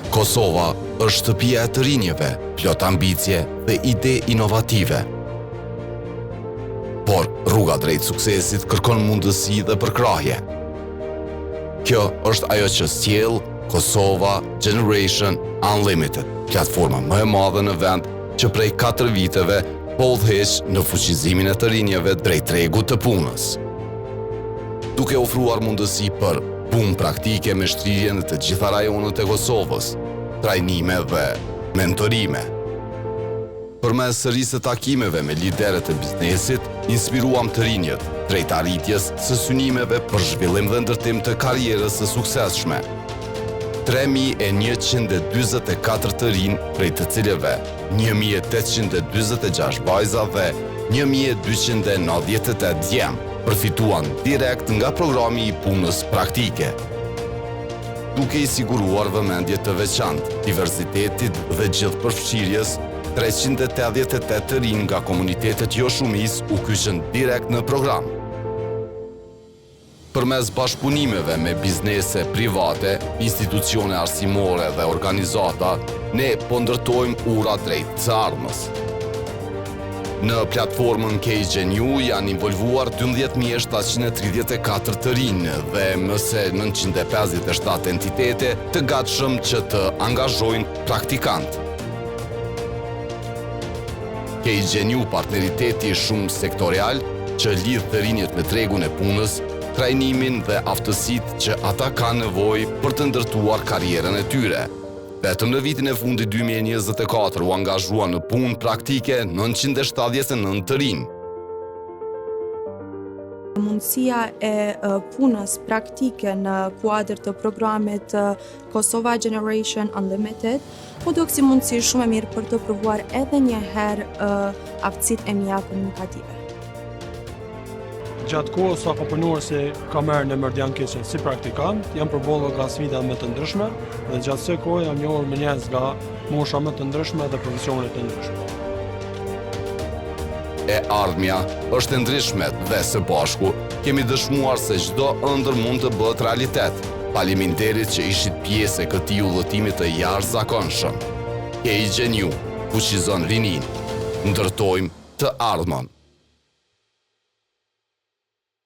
Kosova është shtëpia e të rinjeve, plot ambicie dhe ide inovative. Por rruga drejt suksesit kërkon mundësi dhe përkrahje. Kjo është ajo që sjell Kosova Generation Unlimited, platforma më e madhe në vend që prej 4 viteve po udhëheq në fuqizimin e të rinjeve drejt tregut të punës. Duke ofruar mundësi për punë praktike me shtrirje në të gjitha rajonet e Kosovës, trajnime dhe mentorime. Përmes sërisë të takimeve me liderët e biznesit, inspiruam të rinjët drejt arritjes së synimeve për zhvillim dhe ndërtim të karrierës së suksesshme. 3124 të rinj, prej të cilëve 1826 vajza dhe 1298 djemë përfituan direkt nga programi i punës praktike. Duke i siguruar vëmendje të veçantë, diversitetit dhe gjithëpërfshirjes, 388 të rinj nga komunitetet jo shumis u kyçën direkt në program. Përmes bashkëpunimeve me biznese private, institucione arsimore dhe organizata, ne po ndërtojmë ura drejt së ardhmës. Në platformën KGNU janë involvuar 12.734 të rinj dhe më se 957 entitete të gatshëm që të angazhojnë praktikant. KGNU partneriteti shumë sektorial që lidh të rinjët me tregun e punës, trajnimin dhe aftësitë që ata kanë nevojë për të ndërtuar karrierën e tyre. Vetëm në vitin e fundit 2024 u angazhua në punë praktike 979 të rinj. Mundësia e punës praktike në kuadër të programit Kosova Generation Unlimited po duk si mundësi shumë e mirë për të provuar edhe një herë aftësitë e mia komunikative. Gjatë kohës sa ka punuar si kamerë në Mërdian Kitchen si praktikant, jam përballur nga sfida më të ndryshme dhe gjatë kësaj kohe jam njohur me njerëz nga mosha më të ndryshme dhe profesione të ndryshme. E ardhmja është e ndryshme dhe së bashku kemi dëshmuar se çdo ëndër mund të bëhet realitet. Faleminderit që ishit pjesë e këtij udhëtimi të jashtëzakonshëm. KGNU fuqizon rinin, ndërtojmë të ardhmën.